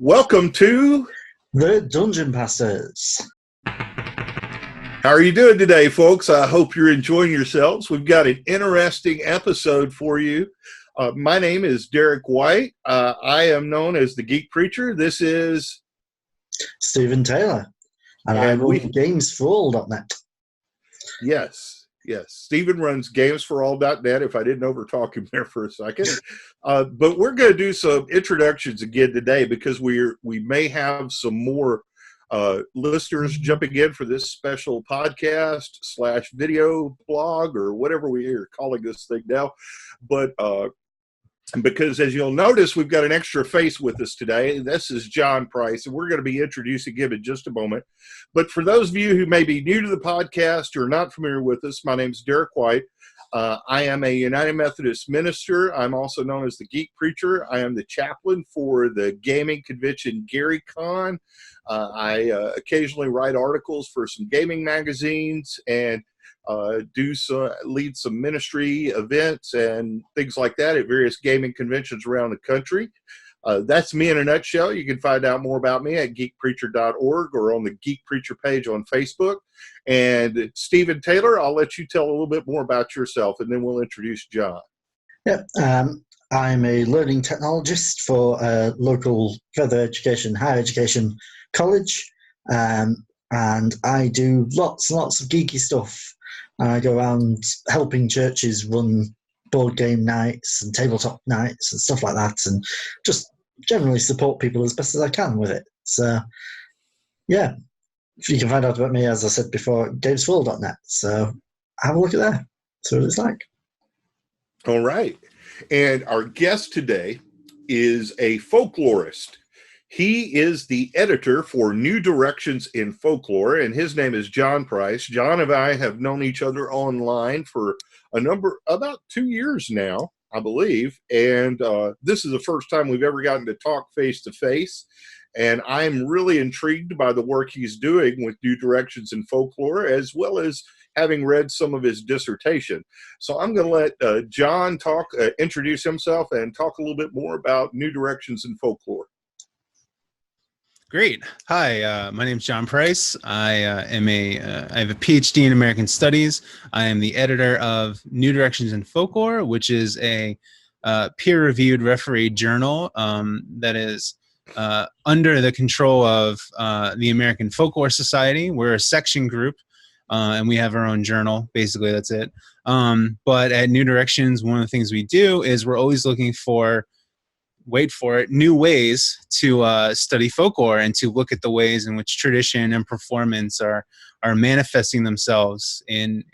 Welcome to The Dungeon Passers. How are you doing today, folks? I hope you're enjoying yourselves. We've got an interesting episode for you. My name is Derek White. I am known as the Geek Preacher. This is Stephen Taylor. And I run gamesforall.net. Yes. Stephen runs gamesforall.net, if I didn't overtalk him there for a second. But we're going to do some introductions again today because we may have some more listeners jumping in for this special podcast / video blog or whatever we are calling this thing now. But because as you'll notice, we've got an extra face with us today. This is John Price, and we're going to be introducing him in just a moment. But for those of you who may be new to the podcast or not familiar with us, my name is Derek White. I am a United Methodist minister. I'm also known as the Geek Preacher. I am the chaplain for the gaming convention GaryCon. I occasionally write articles for some gaming magazines and lead some ministry events and things like that at various gaming conventions around the country. That's me in a nutshell. You can find out more about me at geekpreacher.org or on the Geek Preacher page on Facebook. And Stephen Taylor, I'll let you tell a little bit more about yourself, and then we'll introduce John. Yeah, I'm a learning technologist for a local further education, higher education college, and I do lots and lots of geeky stuff. I go around helping churches run board game nights and tabletop nights and stuff like that, and just generally support people as best as I can with it. So, yeah, you can find out about me, as I said before, at gamesforall.net. So have a look at that. See what it's like. All right. And our guest today is a folklorist. He is the editor for New Directions in Folklore, and his name is John Price. John and I have known each other online for about 2 years now, I believe, and this is the first time we've ever gotten to talk face-to-face, and I'm really intrigued by the work he's doing with New Directions in Folklore, as well as having read some of his dissertation. So I'm going to let John introduce himself and talk a little bit more about New Directions in Folklore. Great. Hi, my name is John Price. I have a PhD in American Studies. I am the editor of New Directions in Folklore, which is a peer-reviewed refereed journal that is under the control of the American Folklore Society. We're a section group, and we have our own journal. Basically, that's it. But at New Directions, one of the things we do is we're always looking for, wait for it, new ways to study folklore and to look at the ways in which tradition and performance are manifesting themselves in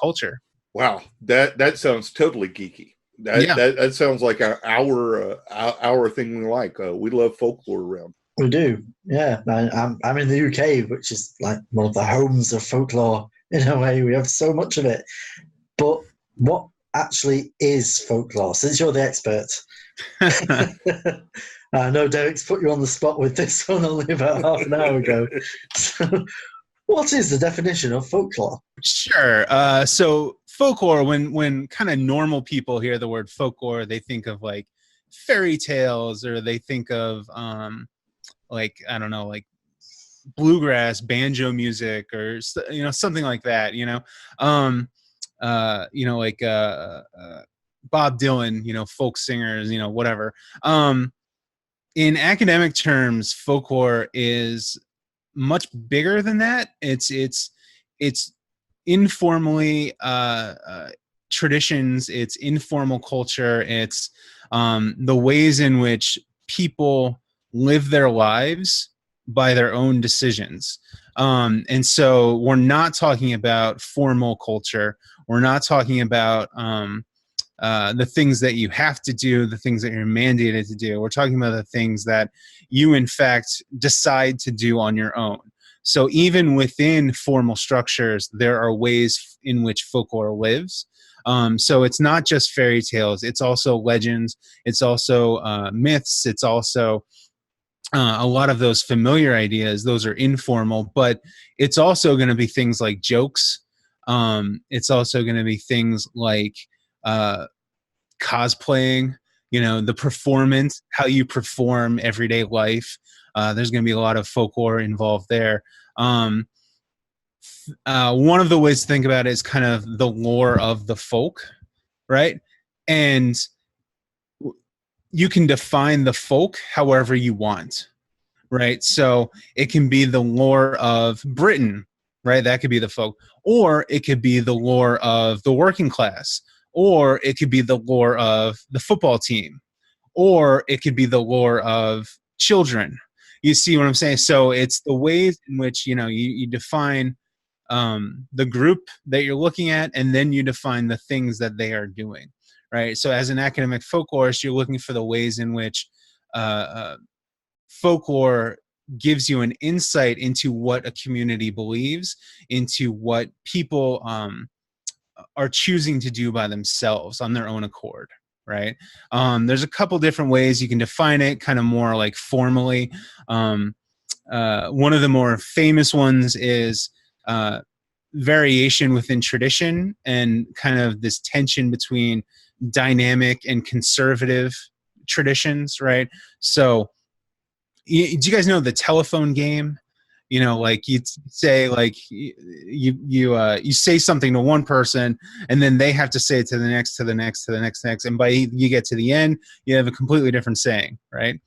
culture. Wow, that sounds totally geeky. That sounds like our thing we like. We love folklore around. We do, yeah. I'm in the UK, which is like one of the homes of folklore in a way. We have so much of it. But what actually is folklore? Since you're the expert. I know Derek's put you on the spot with this one only about half an hour ago. So, what is the definition of folklore? Sure. So folklore, when kind of normal people hear the word folklore, they think of like fairy tales, or they think of like, I don't know, like bluegrass, banjo music, or something like that. Like Bob Dylan, folk singers, whatever. In academic terms, folklore is much bigger than that. It's informally traditions. It's informal culture. It's the ways in which people live their lives by their own decisions. And so we're not talking about formal culture. We're not talking about the things that you have to do, the things that you're mandated to do. We're talking about the things that you, in fact, decide to do on your own. So even within formal structures, there are ways in which folklore lives. So it's not just fairy tales. It's also legends. It's also myths. It's also a lot of those familiar ideas. Those are informal, but it's also going to be things like jokes. It's also going to be things like cosplaying. the performance, how you perform everyday life. There's going to be a lot of folklore involved there. One of the ways to think about it is kind of the lore of the folk, right? And you can define the folk however you want, right? So it can be the lore of Britain, right? That could be the folk. Or it could be the lore of the working class. Or it could be the lore of the football team. Or it could be the lore of children. You see what I'm saying? So it's the ways in which, you define the group that you're looking at, and then you define the things that they are doing, right? So as an academic folklorist, you're looking for the ways in which folklore gives you an insight into what a community believes, into what people are choosing to do by themselves on their own accord, right? There's a couple different ways you can define it, kind of more like formally. One of the more famous ones is variation within tradition, and kind of this tension between dynamic and conservative traditions, right? So do you guys know the telephone game? Like you say, like you say something to one person, and then they have to say it to the next, to the next, to the next, and by you get to the end, you have a completely different saying, right?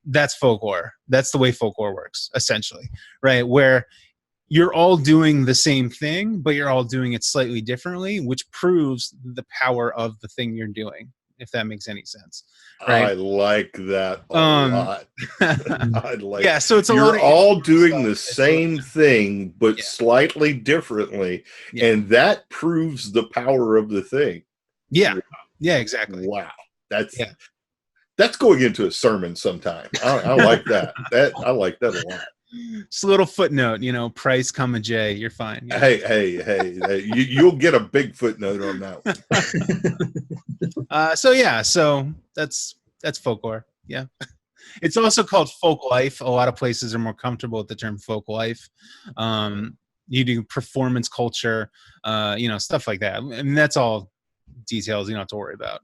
That's folklore. That's the way folklore works, essentially, right? Where you're all doing the same thing, but you're all doing it slightly differently, which proves the power of the thing you're doing, if that makes any sense. Right? I like that a lot. I like. Yeah, so it's a you're lot of all doing the same thing, but slightly differently, and that proves the power of the thing. Yeah, yeah, exactly. Wow, that's going into a sermon sometime. I like that. I like that a lot. Just a little footnote, price, comma, J, you're fine. Yeah. Hey, you'll get a big footnote on that one. So that's folklore. Yeah. It's also called folk life. A lot of places are more comfortable with the term folk life. You do performance culture, stuff like that. And that's all details you don't have to worry about.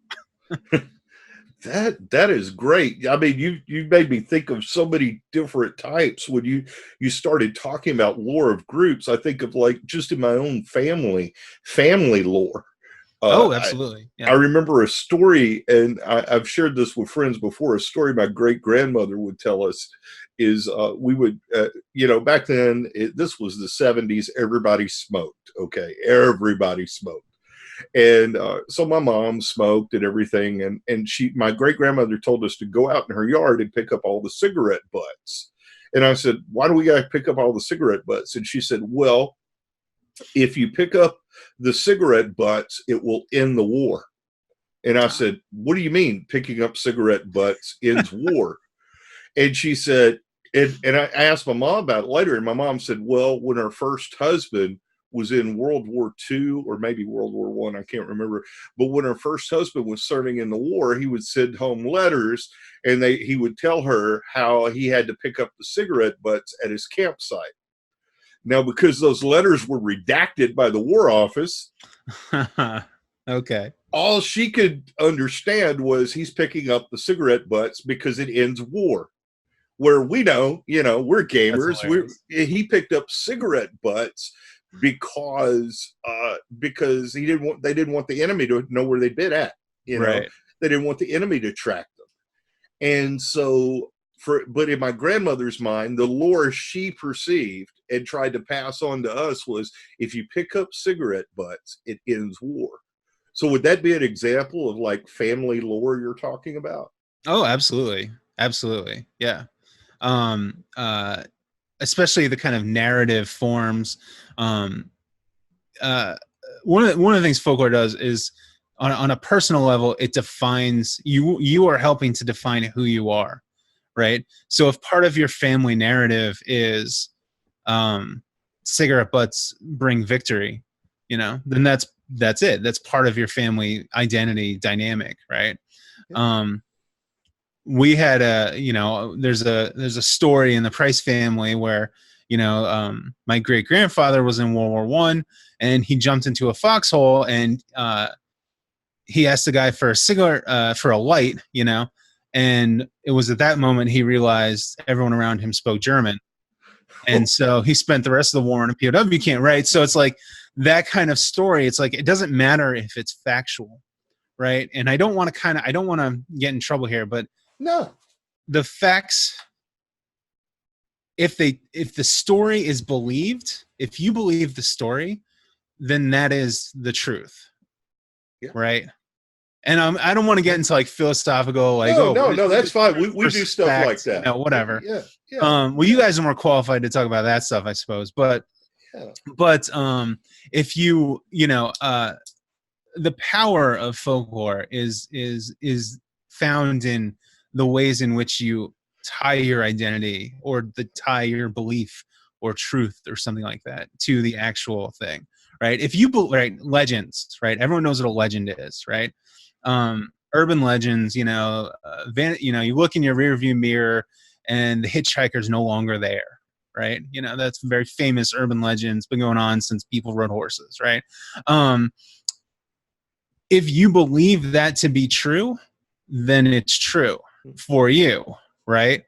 That is great. I mean, you made me think of so many different types when you started talking about lore of groups. I think of, like, just in my own family lore. Absolutely. I remember a story, and I've shared this with friends before. A story my great grandmother would tell us is we would, back then, this was the 70s. Everybody smoked. Okay, everybody smoked. And so my mom smoked and everything, and my great grandmother told us to go out in her yard and pick up all the cigarette butts. And I said, why do we got to pick up all the cigarette butts? And she said, well, if you pick up the cigarette butts, it will end the war. And I said, what do you mean picking up cigarette butts ends war? And she said, and I asked my mom about it later, and my mom said, well, when her first husband was in World War II or maybe World War I can't remember. But when her first husband was serving in the war, he would send home letters, and he would tell her how he had to pick up the cigarette butts at his campsite. Now, because those letters were redacted by the War Office, okay, all she could understand was he's picking up the cigarette butts because it ends war. Where we know, we're gamers. He picked up cigarette butts because they didn't want the enemy to know where they'd been at. Right. They didn't want the enemy to track them. And so but in my grandmother's mind, the lore she perceived and tried to pass on to us was, if you pick up cigarette butts, it ends war. So would that be an example of, like, family lore you're talking about? Oh, absolutely. Absolutely. Yeah. Especially the kind of narrative forms. One of the things folklore does is, on a personal level, it defines you. You are helping to define who you are, right? So if part of your family narrative is cigarette butts bring victory, then that's it. That's part of your family identity dynamic, right? We had there's a story in the Price family where, my great grandfather was in World War I, and he jumped into a foxhole, and he asked the guy for a cigarette, for a light, you know, and it was at that moment he realized everyone around him spoke German. And so he spent the rest of the war in a POW camp, right? So it's like that kind of story. It's like, it doesn't matter if it's factual, right? And I don't want to get in trouble here, but No. the facts, if the story is believed, if you believe the story, then that is the truth, Yeah. right? And I don't want to get into like philosophical, like, no, that's fine. We do stuff like that. You know, whatever. Yeah. Well, you guys are more qualified to talk about that stuff, I suppose. But if you know, the power of folklore is found in the ways in which you tie your identity or tie your belief or truth or something like that to the actual thing, right? If you right, legends, right? Everyone knows what a legend is, right? Urban legends, you know, you look in your rearview mirror and the hitchhiker's no longer there, right? You know, that's very famous urban legends, been going on since people rode horses, right? If you believe that to be true, then it's true for you, right?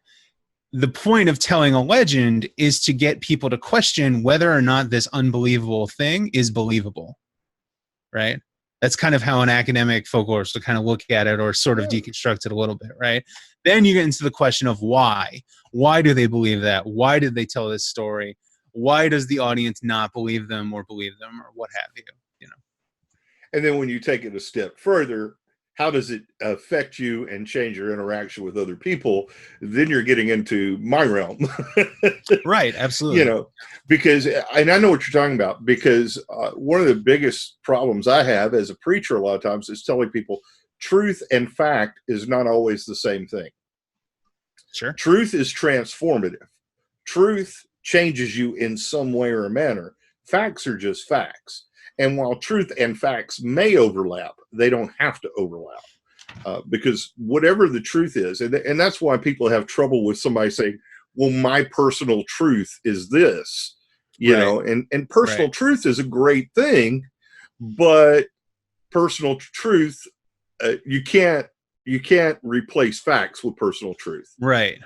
The point of telling a legend is to get people to question whether or not this unbelievable thing is believable, right? That's kind of how an academic folklore is to kind of look at it or sort of deconstruct it a little bit, right? Then you get into the question of why. Why do they believe that? Why did they tell this story? Why does the audience not believe them or believe them or what have you, you know? And then when you take it a step further, how does it affect you and change your interaction with other people? Then you're getting into my realm. Right, absolutely. You know, because, and I know what you're talking about, because one of the biggest problems I have as a preacher a lot of times is telling people truth and fact is not always the same thing. Sure. Truth is transformative. Truth changes you in some way or manner. Facts are just facts. And while truth and facts may overlap, they don't have to overlap, because whatever the truth is, and that's why people have trouble with somebody saying, well, my personal truth is this, you know, and personal truth is a great thing, but personal truth, you can't replace facts with personal truth. Right.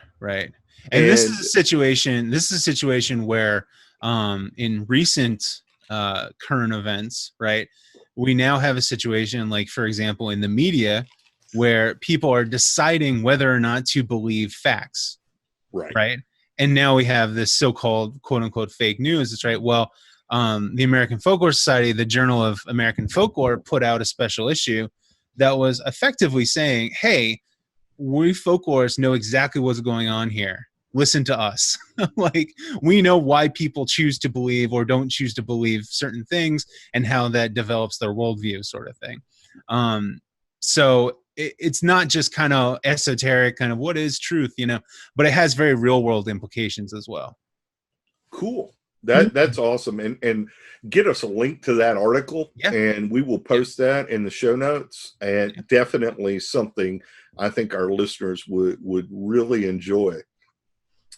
And this is a situation where in recent current events, right, we now have a situation like, for example, in the media where people are deciding whether or not to believe facts, right? And now we have this so-called quote unquote fake news. It's right. Well, the American Folklore Society, the Journal of American Folklore, put out a special issue that was effectively saying, hey, we folklorists know exactly what's going on here. Listen to us. Like, we know why people choose to believe or don't choose to believe certain things and how that develops their worldview, sort of thing. So it's not just kind of esoteric, kind of what is truth, you know, but it has very real world implications as well. Cool. That's awesome. And get us a link to that article, and we will post that in the show notes, and definitely something I think our listeners would really enjoy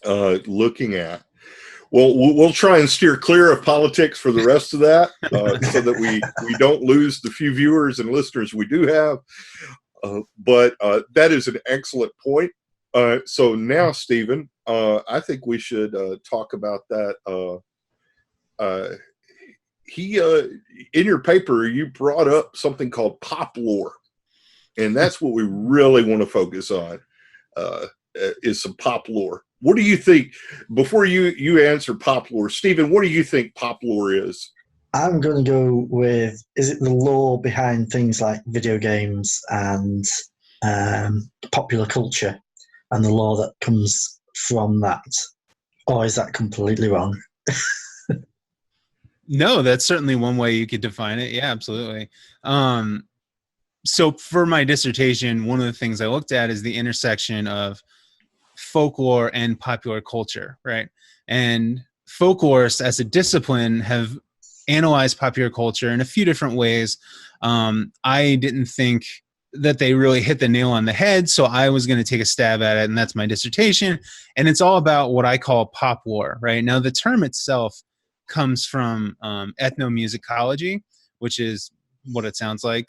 looking at. Well, we'll try and steer clear of politics for the rest of that, so that we don't lose the few viewers and listeners we do have. But that is an excellent point. So now, Stephen, I think we should talk about that. In your paper, you brought up something called pop lore, and that's what we really want to focus on, is some pop lore. What do you think, before you answer pop lore, Stephen, what do you think pop lore is? I'm going to go with, is it the lore behind things like video games and popular culture and the lore that comes from that? Or is that completely wrong? No, that's certainly one way you could define it. Yeah, absolutely. So for my dissertation, one of the things I looked at is the intersection of folklore and popular culture, right? And folklorists as a discipline have analyzed popular culture in a few different ways. I didn't think that they really hit the nail on the head, so I was going to take a stab at it, and that's my dissertation. And it's all about what I call pop lore, right? Now, the term itself comes from ethnomusicology, which is what it sounds like,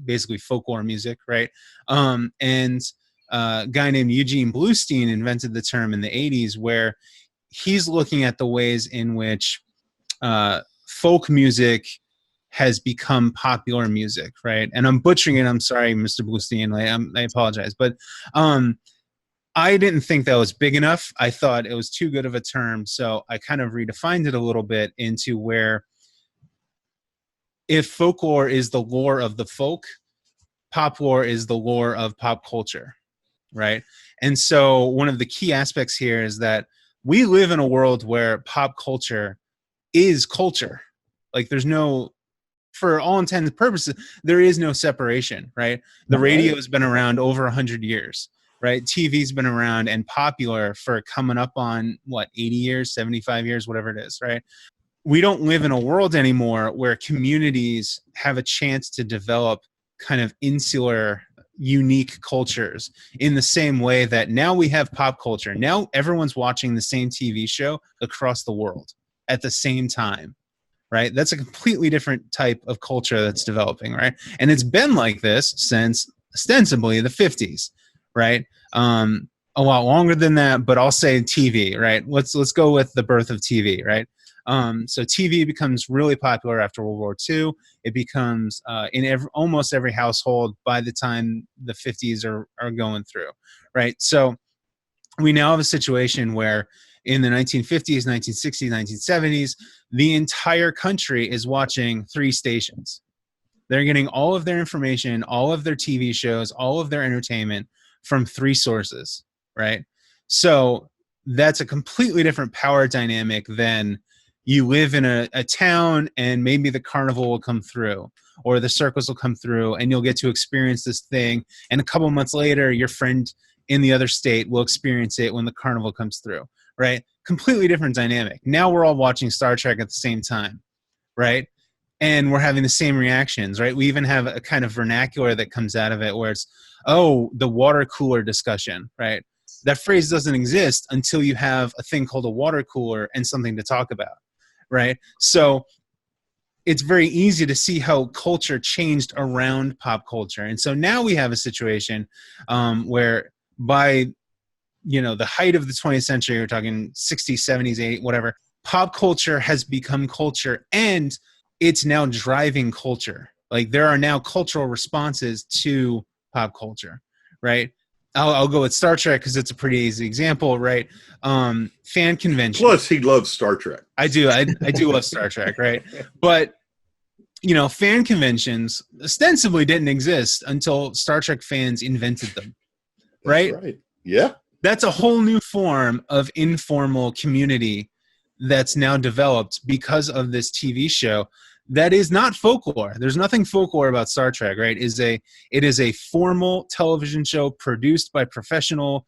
basically folklore music, right? And a guy named Eugene Bluestein invented the term in the 80s, where he's looking at the ways in which folk music has become popular music, right? And I'm butchering it. I'm sorry, Mr. Bluestein. I apologize, but I didn't think that was big enough. I thought it was too good of a term, so I kind of redefined it a little bit into where, if folklore is the lore of the folk, pop lore is the lore of pop culture, right? And so one of the key aspects here is that we live in a world where pop culture is culture. Like, there's no, for all intents and purposes, there is no separation, right? The radio has been around over 100 years, right? TV's been around and popular for coming up on, 80 years, 75 years, whatever it is, right? We don't live in a world anymore where communities have a chance to develop kind of insular, unique cultures in the same way that now we have pop culture. Now everyone's watching the same TV show across the world at the same time, right? That's a completely different type of culture that's developing, right? And it's been like this since ostensibly the 50s, right? A lot longer than that, but I'll say TV, right? Let's go with the birth of TV, right? So TV becomes really popular after World War II. It becomes in almost every household by the time the 50s are going through, right? So we now have a situation where in the 1950s, 1960s, 1970s, the entire country is watching 3 stations. They're getting all of their information, all of their TV shows, all of their entertainment from 3 sources, right? So that's a completely different power dynamic than you live in a town and maybe the carnival will come through or the circus will come through and you'll get to experience this thing. And a couple months later, your friend in the other state will experience it when the carnival comes through, right? Completely different dynamic. Now we're all watching Star Trek at the same time, right? And we're having the same reactions, right? We even have a kind of vernacular that comes out of it where it's, oh, the water cooler discussion, right? That phrase doesn't exist until you have a thing called a water cooler and something to talk about, right? So it's very easy to see how culture changed around pop culture. And so now we have a situation where by, the height of the 20th century, we're talking 60s, 70s, 80s, whatever, pop culture has become culture and it's now driving culture. Like, there are now cultural responses to pop culture, right? I'll go with Star Trek because it's a pretty easy example, right? Fan convention. Plus, he loves Star Trek. I do love Star Trek, right? But fan conventions ostensibly didn't exist until Star Trek fans invented them, right? That's right. Yeah. That's a whole new form of informal community that's now developed because of this TV show that is not folklore. There's nothing folklore about Star Trek, right? It is a formal television show produced by professional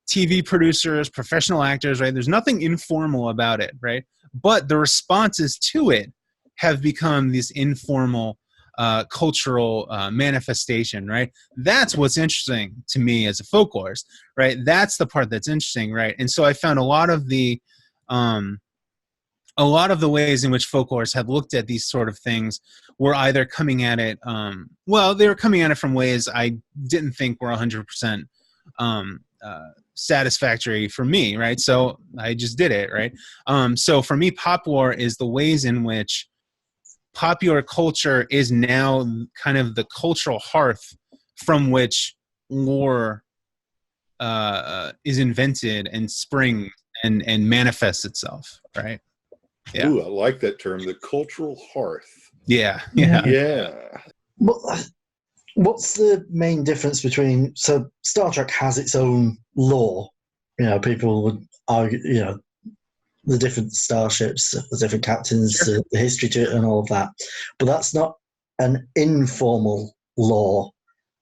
TV producers, professional actors, right? There's nothing informal about it, right? But the responses to it have become this informal cultural manifestation, right? That's what's interesting to me as a folklorist, right? That's the part that's interesting, right? And so I found a lot of the ways in which folklorists have looked at these sort of things were either coming at it, they were coming at it from ways I didn't think were 100% satisfactory for me, right? So I just did it, right? So for me, pop lore is the ways in which popular culture is now kind of the cultural hearth from which lore is invented and springs and manifests itself, right? Yeah. Ooh, I like that term, the cultural hearth. Yeah. What's the main difference between, so Star Trek has its own lore, people would argue, the different starships, the different captains, Sure. the history to it and all of that, but that's not an informal lore,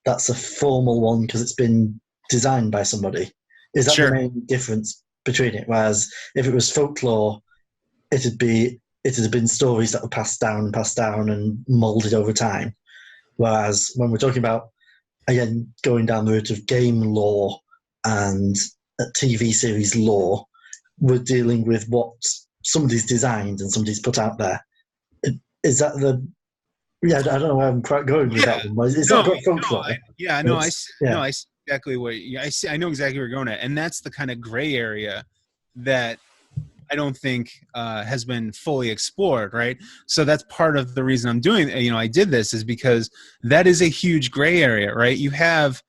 that's a formal one because it's been designed by somebody. Is that Sure. the main difference between it? Whereas if it was folklore, it had been stories that were passed down and molded over time. Whereas when we're talking about, again, going down the route of game lore and TV series lore, we're dealing with what somebody's designed and somebody's put out there. Is that Yeah, I don't know where I'm quite going with that one. But it's not quite folklore. I see exactly what I see. I know exactly where you're going at, and that's the kind of gray area that I don't think has been fully explored, right? So that's part of the reason I'm doing, I did this is because that is a huge gray area, right? You have,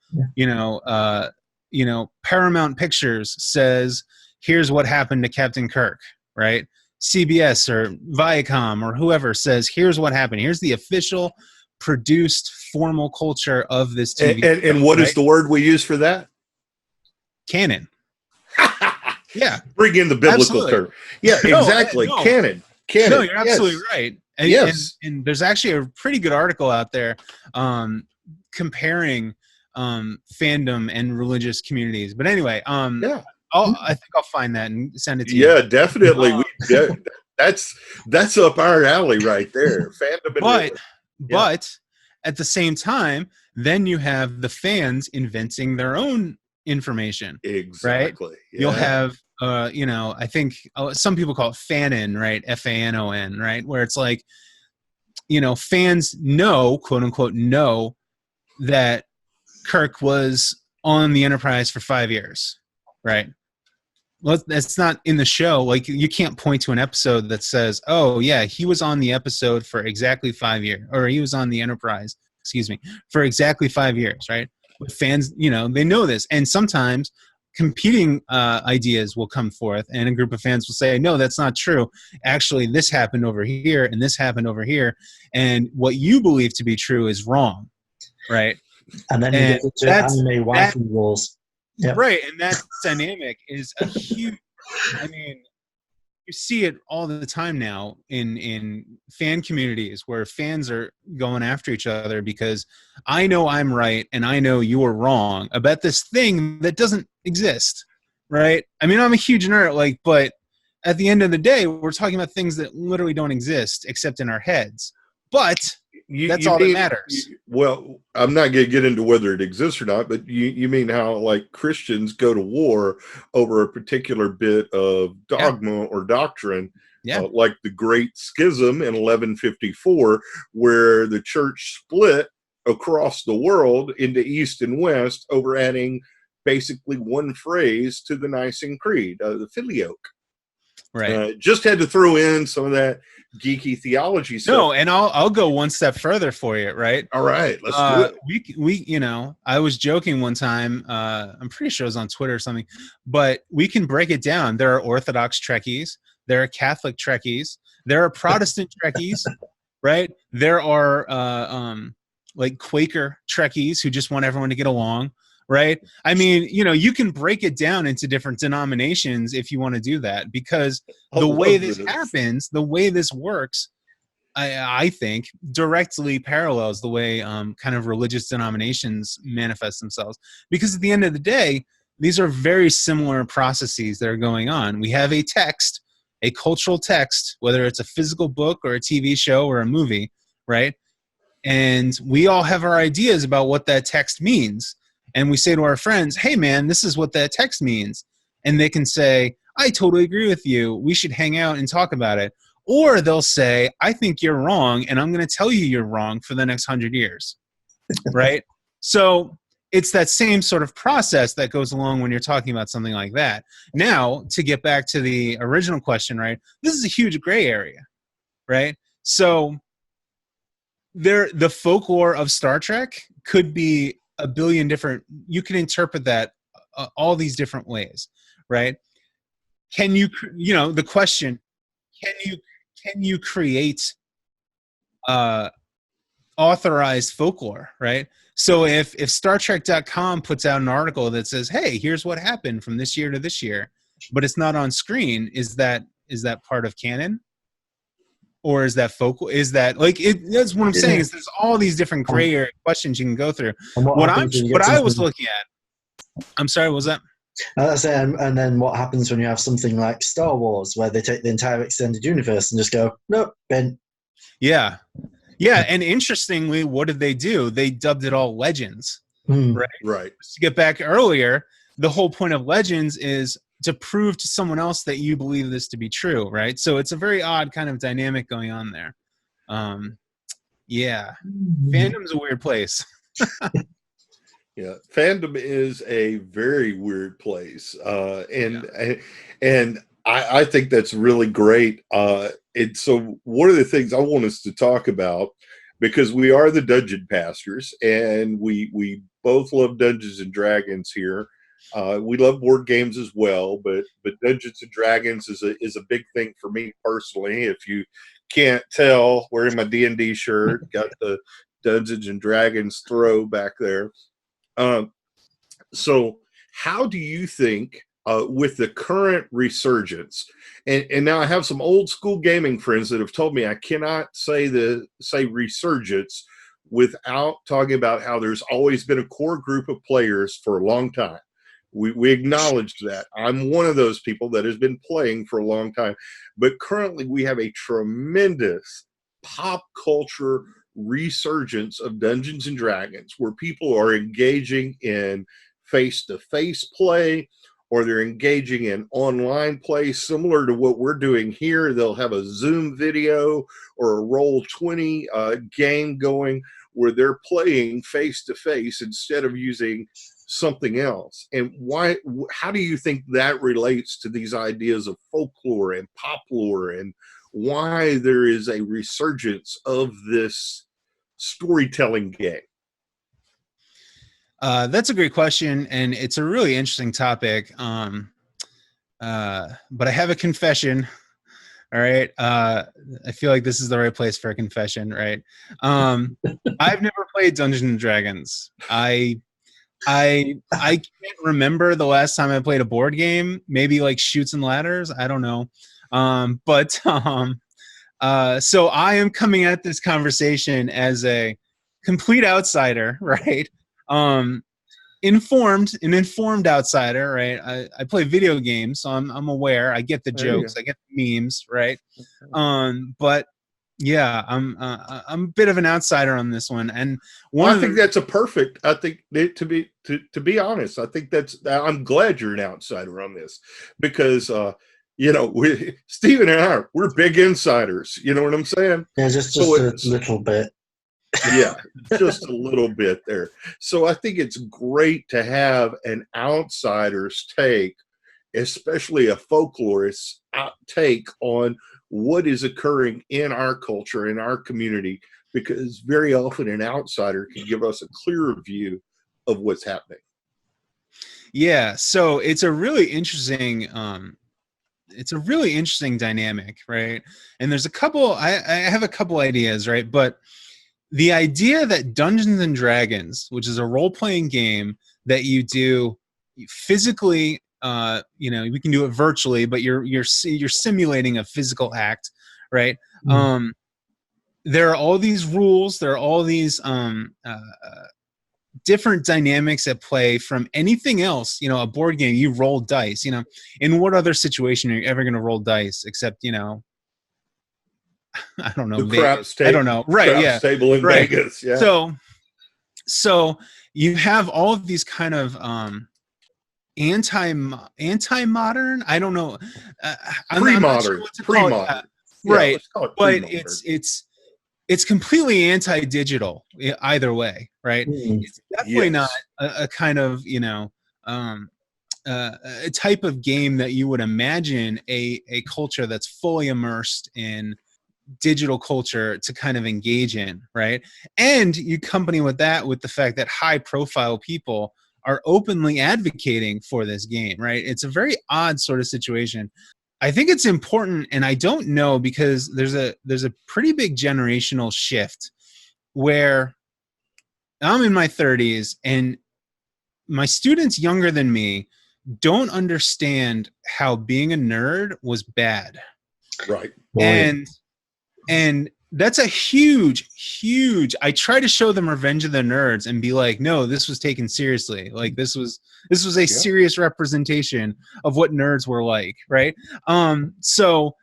Paramount Pictures says, here's what happened to Captain Kirk, right? CBS or Viacom or whoever says, here's what happened. Here's the official produced formal culture of this TV and what is the word we use for that? Canon. Yeah. Bring in the biblical term. Yeah, exactly. No. Canon. No, you're absolutely right. And, yes. And there's actually a pretty good article out there comparing fandom and religious communities. But anyway, I think I'll find that and send it to you. Yeah, definitely. That's up our alley right there. Fandom and but at the same time, then you have the fans inventing their own information. Exactly. Right? Yeah. You'll have I think some people call it fanon, right? FANON, right? Where it's like, fans know, quote unquote, know that Kirk was on the Enterprise for 5 years, right? Well, that's not in the show. Like, you can't point to an episode that says, oh yeah, he was on the episode for exactly 5 years, or he was on the Enterprise, for exactly 5 years, right? But fans, they know this. And sometimes competing ideas will come forth, and a group of fans will say, no, that's not true. Actually, this happened over here, and this happened over here. And what you believe to be true is wrong, right? And then you get into anime waifu wars. Yep. Right, and that dynamic is a huge, you see it all the time now in fan communities where fans are going after each other because I know I'm right and I know you're wrong about this thing that doesn't exist, right? I'm a huge nerd, but at the end of the day, we're talking about things that literally don't exist except in our heads. But that's all that matters. Well, I'm not going to get into whether it exists or not, but you mean how Christians go to war over a particular bit of dogma or doctrine, like the Great Schism in 1154, where the church split across the world into East and West over adding basically one phrase to the Nicene Creed, the Filioque. Right. Just had to throw in some of that geeky theology stuff. No, and I'll go one step further for you, right? All right, let's do it. We I was joking one time, I'm pretty sure it was on Twitter or something, but we can break it down. There are Orthodox Trekkies, there are Catholic Trekkies, there are Protestant Trekkies, right? There are Quaker Trekkies who just want everyone to get along. Right. You can break it down into different denominations if you want to do that, because the way this happens, the way this works, I think directly parallels the way kind of religious denominations manifest themselves. Because at the end of the day, these are very similar processes that are going on. We have a text, a cultural text, whether it's a physical book or a TV show or a movie, right? And we all have our ideas about what that text means. And we say to our friends, hey, man, this is what that text means. And they can say, I totally agree with you. We should hang out and talk about it. Or they'll say, I think you're wrong, and I'm going to tell you you're wrong for the next 100 years. Right? So it's that same sort of process that goes along when you're talking about something like that. Now, to get back to the original question, right? This is a huge gray area, right? So the folklore of Star Trek could be a billion different, you can interpret that all these different ways, right? Can you, the question, can you create authorized folklore, right? So if StarTrek.com puts out an article that says, hey, here's what happened from this year to this year, but it's not on screen, is that part of canon? Or is that folklore? Is that that's what I'm saying, is there's all these different gray area questions you can go through. What I was looking at, I'm sorry, what was that? And then what happens when you have something like Star Wars, where they take the entire extended universe and just go, nope, Ben. Yeah. Yeah, and interestingly, what did they do? They dubbed it all Legends, right? Right. To get back earlier, the whole point of Legends is to prove to someone else that you believe this to be true, right? So it's a very odd kind of dynamic going on there. Yeah. Fandom's a weird place. Yeah, fandom is a very weird place, and I think that's really great. And so one of the things I want us to talk about, because we are the dungeon pastors, and we both love Dungeons and Dragons here. We love board games as well, but Dungeons and Dragons is a big thing for me personally. If you can't tell, wearing my D&D shirt, got the Dungeons and Dragons throw back there. Um, so, how do you think, with the current resurgence, and now I have some old school gaming friends that have told me I cannot say resurgence without talking about how there's always been a core group of players for a long time. We acknowledge that. I'm one of those people that has been playing for a long time, but currently we have a tremendous pop culture resurgence of Dungeons and Dragons where people are engaging in face-to-face play, or they're engaging in online play similar to what we're doing here. They'll have a Zoom video or a Roll20 game going where they're playing face-to-face instead of using something else. And how do you think that relates to these ideas of folklore and pop lore, and why there is a resurgence of this storytelling game? That's a great question, and it's a really interesting topic. But I have a confession. All right. I feel like this is the right place for a confession, right? I've never played Dungeons and Dragons. I can't remember the last time I played a board game. Maybe like Chutes and Ladders. I don't know. So I am coming at this conversation as a complete outsider, right? An informed outsider, right? I play video games, so I'm aware. I get the jokes, I get the memes, right? But yeah, I'm a bit of an outsider on this one, and I think that's a perfect. I think to be honest, I think I'm glad you're an outsider on this, because Stephen and we're big insiders. You know what I'm saying? Yeah, just a little bit. Yeah, just a little bit there. So I think it's great to have an outsider's take, especially a folklorist's take on what is occurring in our culture, in our community, because very often an outsider can give us a clearer view of what's happening. Yeah, so it's a really interesting dynamic, right? And there's I have a couple ideas, right? But the idea that Dungeons and Dragons, which is a role-playing game that you do physically, we can do it virtually, but you're simulating a physical act, right? Mm. There are all these rules. There are all these different dynamics at play from anything else. A board game, you roll dice. In what other situation are you ever going to roll dice except I don't know. I don't know. Right. Yeah. Table in Vegas. Yeah. So you have all of these kind of anti-modern. I don't know. Pre-modern. Pre-modern. Right. But it's completely anti-digital either way. Right. Mm. It's definitely not a kind of a type of game that you would imagine a culture that's fully immersed in digital culture to kind of engage in, right? And you accompany with that with the fact that high profile people are openly advocating for this game, right? It's a very odd sort of situation. I think it's important, and I don't know, because there's a pretty big generational shift where I'm in my 30s and my students younger than me don't understand how being a nerd was bad. Right. And that's a huge, I try to show them Revenge of the Nerds and be like, no, this was taken seriously. Like this was a serious representation of what nerds were like, right? So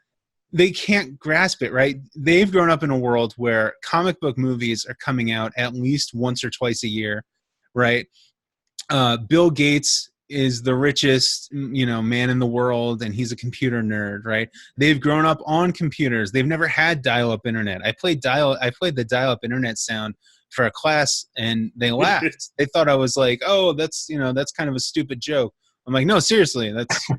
they can't grasp it, right? They've grown up in a world where comic book movies are coming out at least once or twice a year, right? Bill Gates is the richest, man in the world, and he's a computer nerd, right? They've grown up on computers. They've never had dial-up internet. I played the dial-up internet sound for a class, and they laughed. They thought I was like, oh, that's kind of a stupid joke. I'm like, no, seriously, that's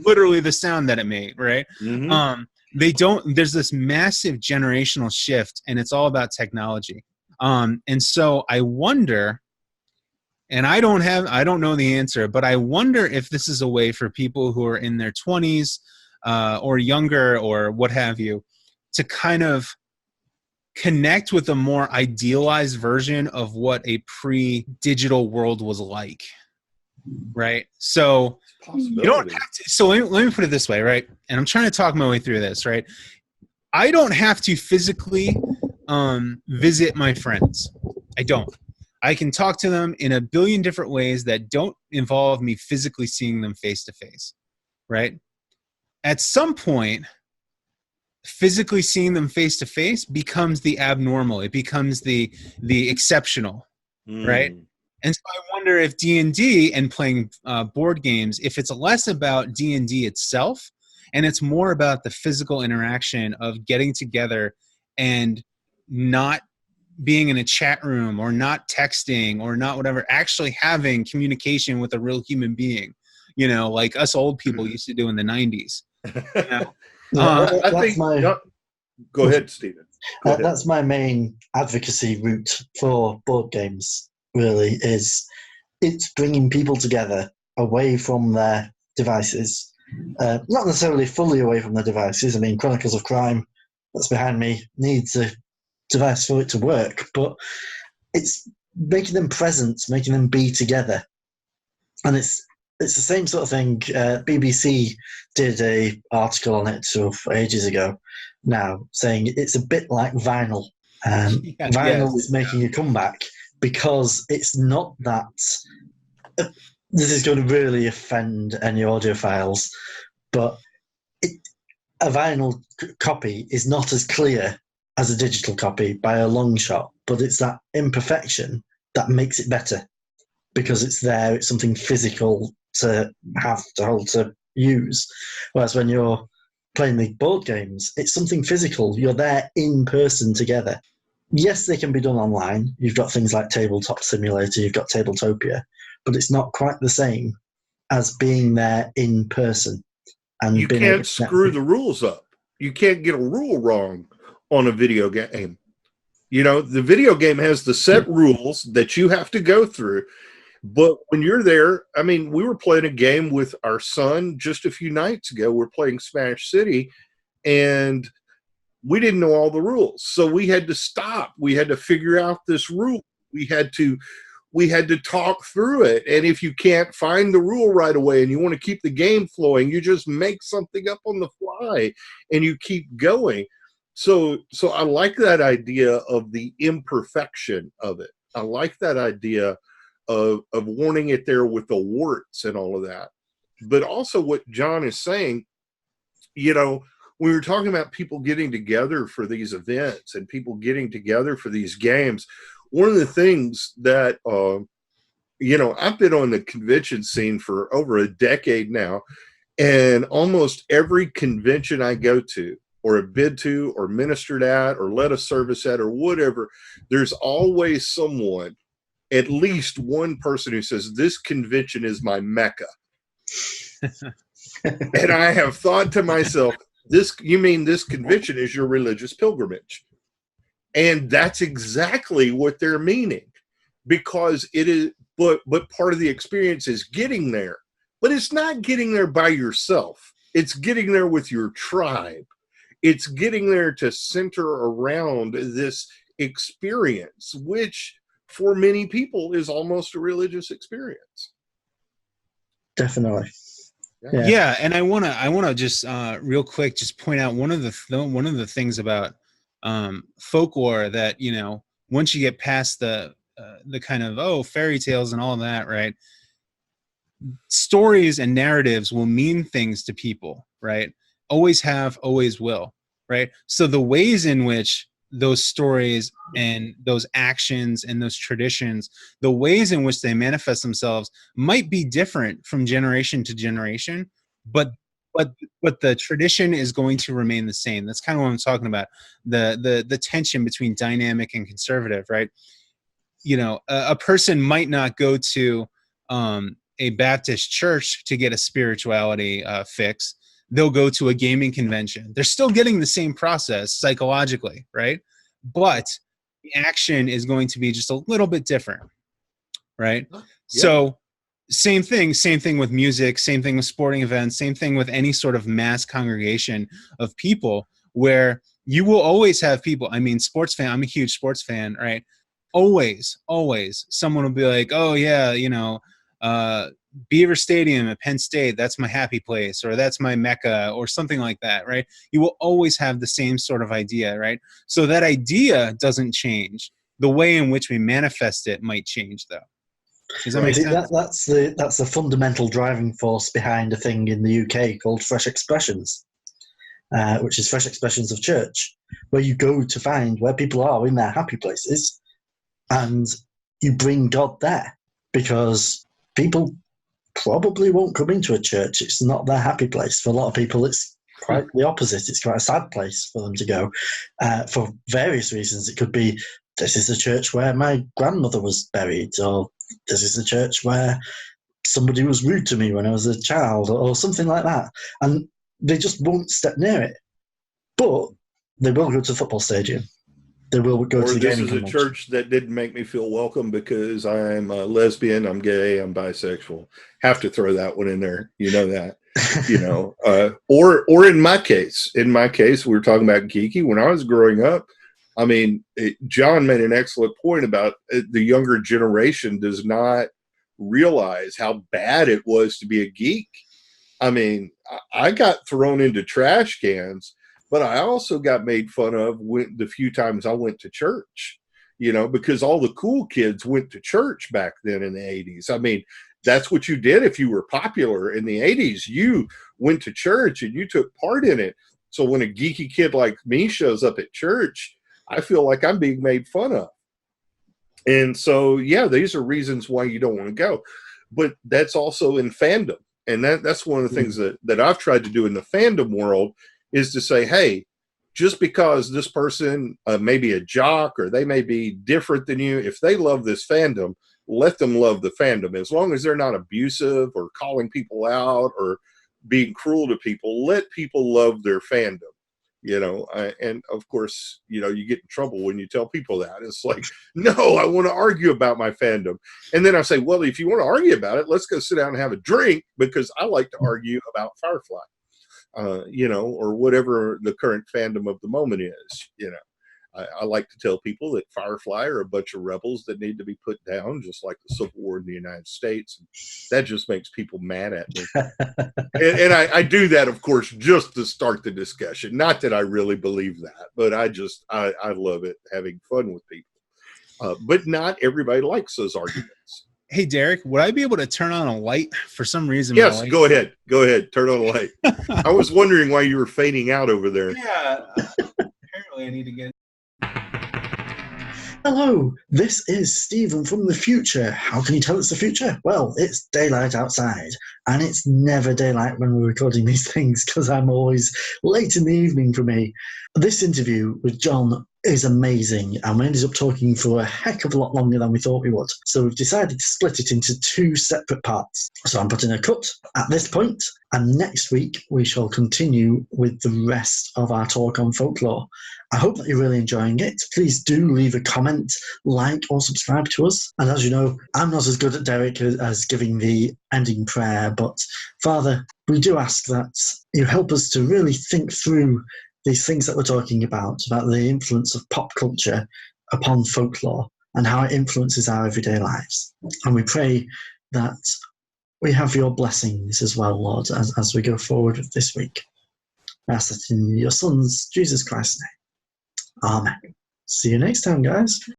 literally the sound that it made, right? Mm-hmm. There's this massive generational shift, and it's all about technology. And so I wonder, and I don't know the answer, but I wonder if this is a way for people who are in their 20s or younger or what have you to kind of connect with a more idealized version of what a pre-digital world was like, right? So you don't have to. So let me put it this way, right? And I'm trying to talk my way through this, right? I don't have to physically visit my friends. I don't. I can talk to them in a billion different ways that don't involve me physically seeing them face to face, right? At some point, physically seeing them face to face becomes the abnormal. It becomes the exceptional, right? And so I wonder if D&D and playing board games, if it's less about D&D itself, and it's more about the physical interaction of getting together and not being in a chat room or not texting or not whatever, actually having communication with a real human being, like us old people used to do in the 90s. I think go ahead, Stephen. That's my main advocacy route for board games, really, is it's bringing people together away from their devices. Not necessarily fully away from their devices. I mean, Chronicles of Crime, that's behind me, needs a device for it to work, but it's making them present, making them be together. And it's the same sort of thing. BBC did a article on it ages ago now, saying it's a bit like vinyl. Vinyl is making a comeback because it's not that. This is going to really offend any audiophiles, but a vinyl copy is not as clear as a digital copy by a long shot, but it's that imperfection that makes it better because it's there. It's something physical to have, to hold, to use. Whereas when you're playing the board games, it's something physical. You're there in person together. Yes, they can be done online. You've got things like Tabletop Simulator, you've got Tabletopia, but it's not quite the same as being there in person. And you can't screw the rules up. You can't get a rule wrong on a video game. The video game has the set rules that you have to go through. But when you're there, I mean, we were playing a game with our son just a few nights ago. We're playing Smash City, and we didn't know all the rules. So we had to stop. We had to figure out this rule. We had to talk through it. And if you can't find the rule right away and you want to keep the game flowing, you just make something up on the fly and you keep going. So I like that idea of the imperfection of it. I like that idea of wanting it there with the warts and all of that. But also what John is saying, when we're talking about people getting together for these events and people getting together for these games, one of the things that, I've been on the convention scene for over a decade now, and almost every convention I go to or a bid to or ministered at or led a service at or whatever, there's always someone, at least one person who says, this convention is my Mecca. And I have thought to myself, you mean this convention is your religious pilgrimage? And that's exactly what they're meaning, because it is, but part of the experience is getting there, but it's not getting there by yourself. It's getting there with your tribe. It's getting there to center around this experience, which for many people is almost a religious experience. Definitely. Yeah, and I wanna just real quick just point out one of the things about folklore that once you get past the kind of fairy tales and all that, right? Stories and narratives will mean things to people, right? Always have, always will, right? So the ways in which those stories and those actions and those traditions, the ways in which they manifest themselves might be different from generation to generation, but but the tradition is going to remain the same. That's kind of what I'm talking about. The tension between dynamic and conservative, right? You know, a person might not go to a Baptist church to get a spirituality fix. They'll go to a gaming convention. They're still getting the same process psychologically, right? But the action is going to be just a little bit different, right? Yeah. So same thing with music, same thing with sporting events, same thing with any sort of mass congregation of people, where you will always have people. I mean, sports fan, I'm a huge sports fan, right? Always someone will be like, oh yeah, you know, Beaver Stadium at Penn State, that's my happy place, or that's my Mecca, or something like that, right? You will always have the same sort of idea, right? So that idea doesn't change. The way in which we manifest it might change, though. Does that I make think sense? that's the fundamental driving force behind a thing in the UK called Fresh Expressions, which is Fresh Expressions of Church, where you go to find where people are in their happy places, and you bring God there, because people probably won't come into a church. It's not their happy place. For a lot of people, it's quite the opposite. It's quite a sad place for them to go for various reasons. It could be, this is the church where my grandmother was buried, or this is the church where somebody was rude to me when I was a child, or something like that. And they just won't step near it. But they will go to the football stadium. They will go to Or the this gaming is a convention. church that didn't make me feel welcome because I'm a lesbian, I'm gay, I'm bisexual. Have to throw that one in there. You know that. You know, or in my case, we were talking about geeky. When I was growing up, I mean, John made an excellent point about the younger generation does not realize how bad it was to be a geek. I mean, I got thrown into trash cans, but I also got made fun of the few times I went to church, you know, because all the cool kids went to church back then in the 80s. I mean, that's what you did if you were popular in the 80s. You went to church and you took part in it. So when a geeky kid like me shows up at church, I feel like I'm being made fun of. And so, yeah, these are reasons why you don't want to go. But that's also in fandom. And that's one of the things that I've tried to do in the fandom world is to say, hey, just because this person may be a jock or they may be different than you, if they love this fandom, let them love the fandom. As long as they're not abusive or calling people out or being cruel to people, let people love their fandom. You know, and of course, you know, you get in trouble when you tell people that. It's like, no, I want to argue about my fandom. And then I say, well, if you want to argue about it, let's go sit down and have a drink, because I like to argue about Firefly, you know, or whatever the current fandom of the moment is. You know, I like to tell people that Firefly are a bunch of rebels that need to be put down, just like the Civil War in the United States. And that just makes people mad at me. And I do that, of course, just to start the discussion. Not that I really believe that, but I love it, having fun with people. But not everybody likes those arguments. Hey, Derek, would I be able to turn on a light? For some reason, Yes, my light... go ahead. Go ahead. Turn on the light. I was wondering why you were fading out over there. Yeah, apparently I need to get... Hello, this is Stephen from the future. How can you tell it's the future? Well, it's daylight outside, and it's never daylight when we're recording these things because I'm always late in the evening for me. This interview with John is amazing, and we ended up talking for a heck of a lot longer than we thought we would. So we've decided to split it into two separate parts. So I'm putting a cut at this point, and next week we shall continue with the rest of our talk on folklore. I hope that you're really enjoying it. Please do leave a comment, like, or subscribe to us. And as you know, I'm not as good at Derek as giving the ending prayer, but Father, we do ask that you help us to really think through these things that we're talking about the influence of pop culture upon folklore and how it influences our everyday lives. And we pray that we have your blessings as well, Lord, as we go forward with this week. I ask that in your Son's, Jesus Christ's name. Amen. See you next time, guys.